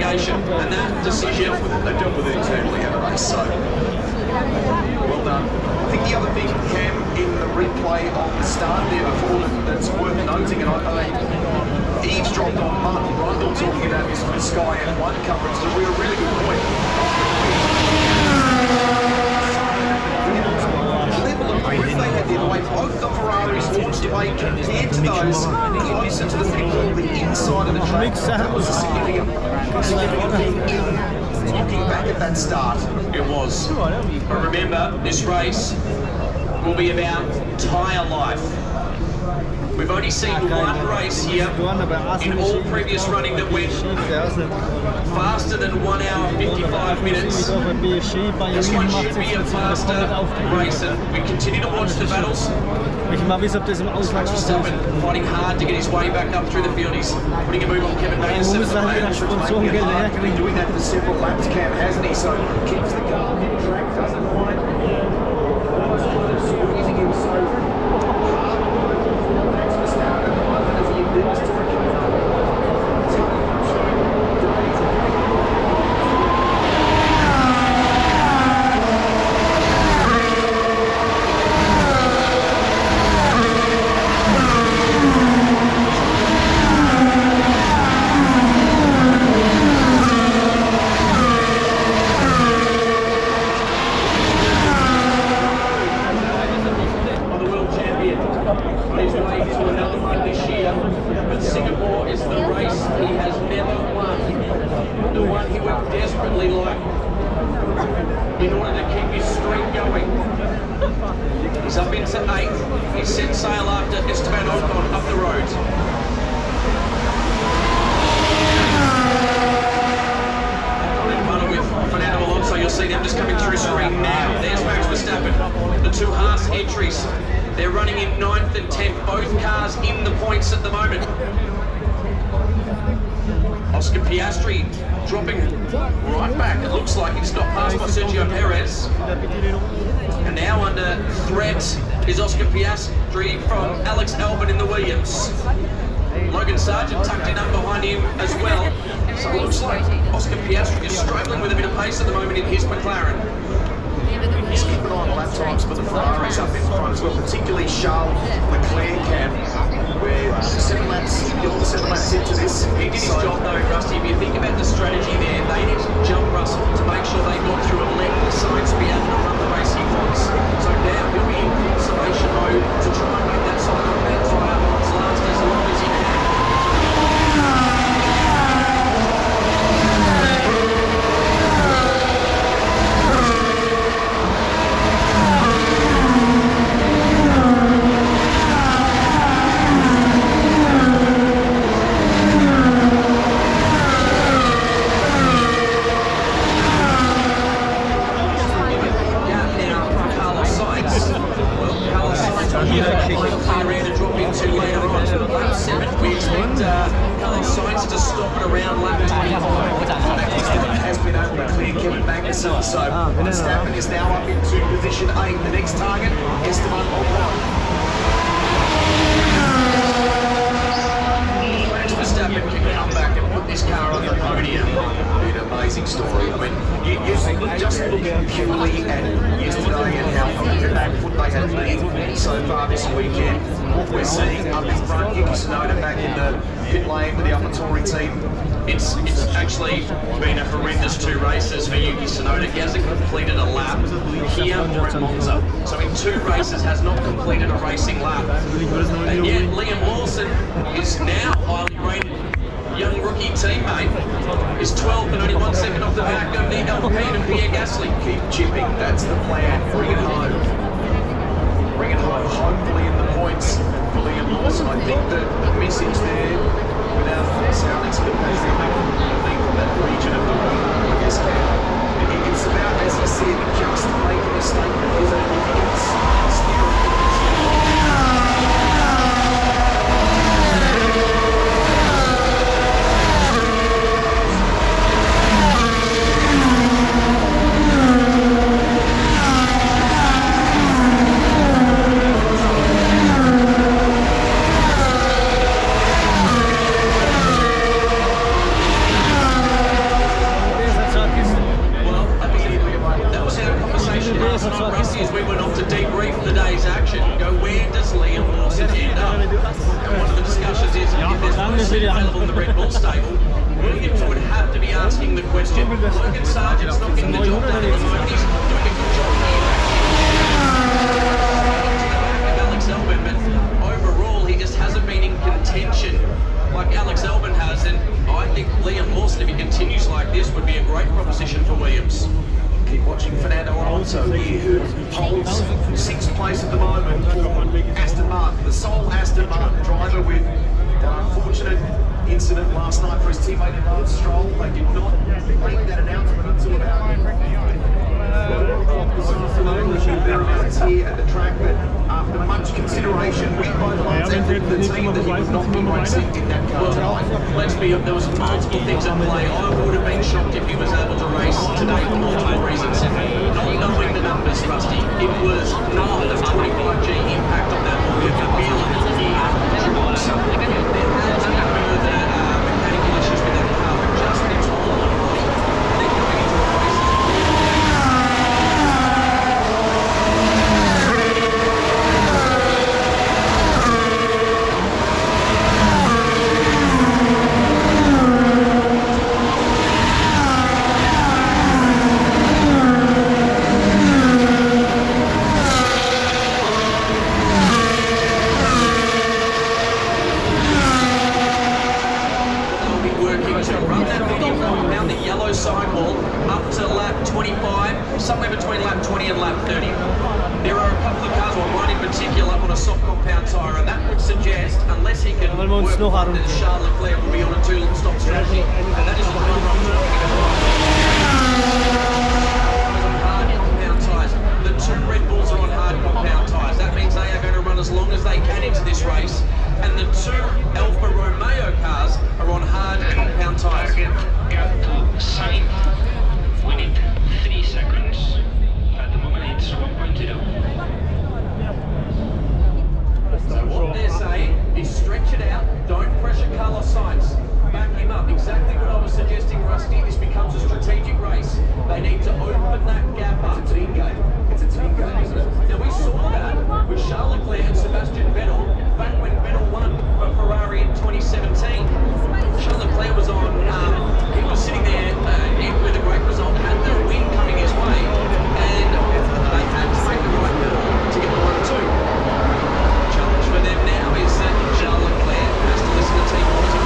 relegation, and that decision, they dealt with it internally at a race, so well done. I think the other thing, Cam, in the replay of the start there before that's worth noting, and I eavesdropped on Martin Rundle talking about his Sky F1 coverage, so we were a really good point. If they had their way, both the Ferraris launched away compared to those closer to the people on the inside of the track. That was a significant thing in looking back at that start. it was. But remember, this race will be about tyre life. We've only seen one race here in all previous running that went faster than 1 hour 55 minutes. This one should be a faster race, and we continue to watch the battles. Max Verstappen fighting hard to get his way back up through the field. He's putting a move on Kevin Magnussen. He's been doing that for several laps, Cam, hasn't he? So keeps the car on the track, doesn't quite using him so Max Verstappen as he endeavours to in order to keep his streak going. He's up into 8th. He's set sail after Esteban Ocon up the road. Ocon in front with Fernando Alonso. You'll see them just coming through screen now. There's Max Verstappen. The two Haas entries. They're running in 9th and 10th. Both cars in the points at the moment. Oscar Piastri dropping right back. It looks like he's got passed by Sergio Perez. And now under threat is Oscar Piastri from Alex Albon in the Williams. Logan Sargent tucked in up behind him as well. So it looks like Oscar Piastri is struggling with a bit of pace at the moment in his McLaren. Just keep an eye on the lap times for the Ferraris up in front as well, particularly Charles Leclerc, Cam, where 7 laps into this. He did his job though, Rusty. If you think about the strategy there, they didn't jump Russell to make sure they got through and let Sainz be able to run the race he wants. So now he'll be in conservation mode to try and get that side of that tyre to last as long as he can. So Verstappen is now up into position 8. The next target, Esteban Ocon. Max Verstappen can come back and put this car on the podium. An amazing story. I mean, you just look purely at yesterday and how back foot they have been so far this weekend. What we're seeing up in front, Yuki Tsunoda back in the pit lane with the AlphaTauri team. It's actually been a horrendous 2 races for Yuki Tsunoda. He hasn't completed a lap here or at Monza. So in 2 races has not completed a racing lap. And yet Liam Lawson is now highly rated young rookie teammate. Is 12th and only 1 second off the back of the Alpine and Pierre Gasly. Keep chipping, that's the plan. Bring it home. Bring it home, hopefully in the points for Liam Lawson. I think that the message there, without sounding sort of from that region of the world, I guess, it's about, as he said, just making a statement. Is it? If he gets and if he continues like this, would be a great proposition for Williams. Keep watching Fernando Alonso here, who holds 6th place at the moment for Aston Martin, the sole Aston Martin driver with that unfortunate incident last night for his teammate in Lance Stroll. They did not make that announcement until about here at the track, but after much consideration, we both lines and the team that he would not be racing in that car tonight. Let's be honest, there was multiple things at play. I would have been shocked if he was able to race today for multiple reasons. Not knowing the numbers, Rusty, it was not the 25G impact on that Walker could feel it. There had to be further mechanical issues with that car, but just the toll on the body. Then going into the race. Sidewall up to lap 25, somewhere between lap 20 and lap 30. There are a couple of cars, or one in particular, on a soft compound tyre, and that would suggest, unless he can work that Charles Leclerc will be on a two-stop strategy, and that is the one I'm talking about. Hard compound tyres. The two Red Bulls are on hard compound tyres. That means they are going to run as long as they can into this race, and the two Alfa Romeo cars are on hard compound tyres. Sign. We need 3 seconds. At the moment it's 1.0. So what they're saying is stretch it out, don't pressure Carlos Sainz. Back him up. Exactly what I was suggesting, Rusty. This becomes a strategic race. They need to open that gap up. It's a team game. It's a team game, isn't it? Now we saw that with Charles Leclerc and Sebastian Vettel back when Vettel won for Ferrari in 2017. Charles Leclerc was on, he was sitting there with a great result, had the win coming his way, and they had to make the right call to get the 1-2. Challenge for them now is that Charles Leclerc has to listen to team policy.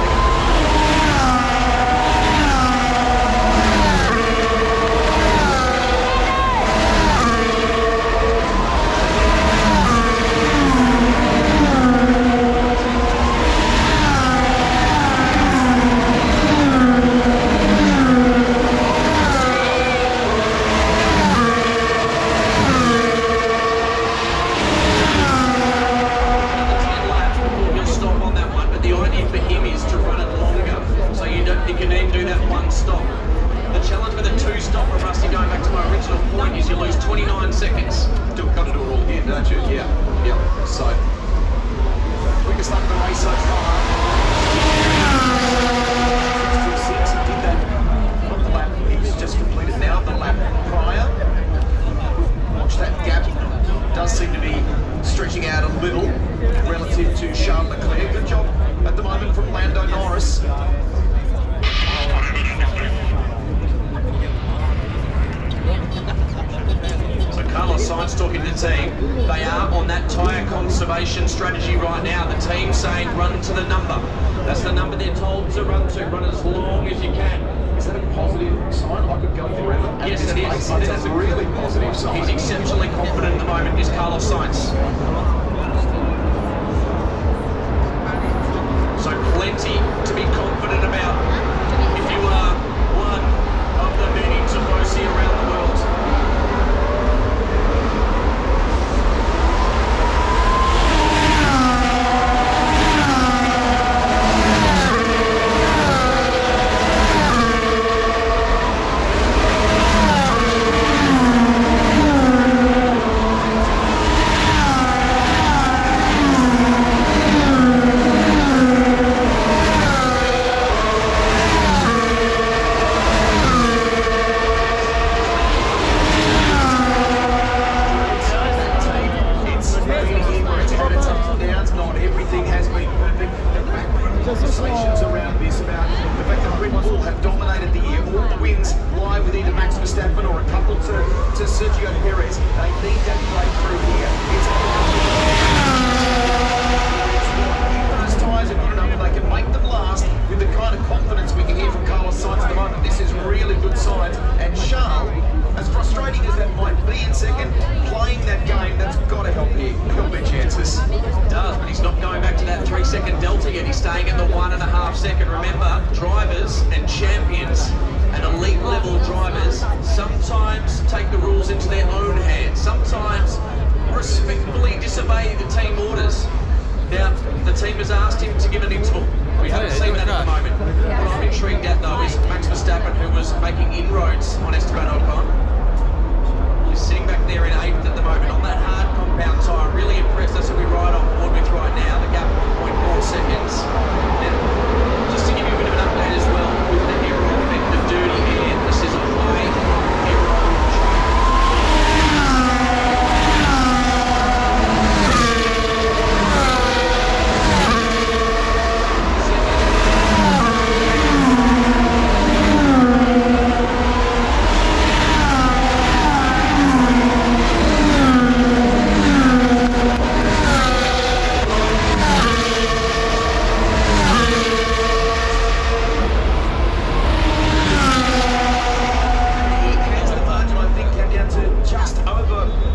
Talking to the team, they are on that tyre conservation strategy right now. The team's saying run to the number. That's the number they're told to run to. Run as long as you can. Is that a positive sign? I could go forever. Yes, it is. That's a really positive sign. He's exceptionally confident at the moment, is Carlos Sainz. So plenty to be confident about if you are one of the many Tifosi around the world. Conversations around this about the fact that Red Bull have dominated the year. All the wins lie with either Max Verstappen or a couple to Sergio Perez. They need that breakthrough here. If those tyres are good enough, they can make them last with the kind of confidence we can hear from Carlos Sainz. into their own hands. Sometimes respectfully disobey the team orders. Now, the team has asked him to give an interval. We haven't seen that at the moment. What I'm intrigued at, though, is Max Verstappen, who was making inroads on Esteban Ocon. He's sitting back there in 8th at the moment on that hard compound tyre. Really impressed. That's what we ride on board with right now. The gap 1.4 seconds.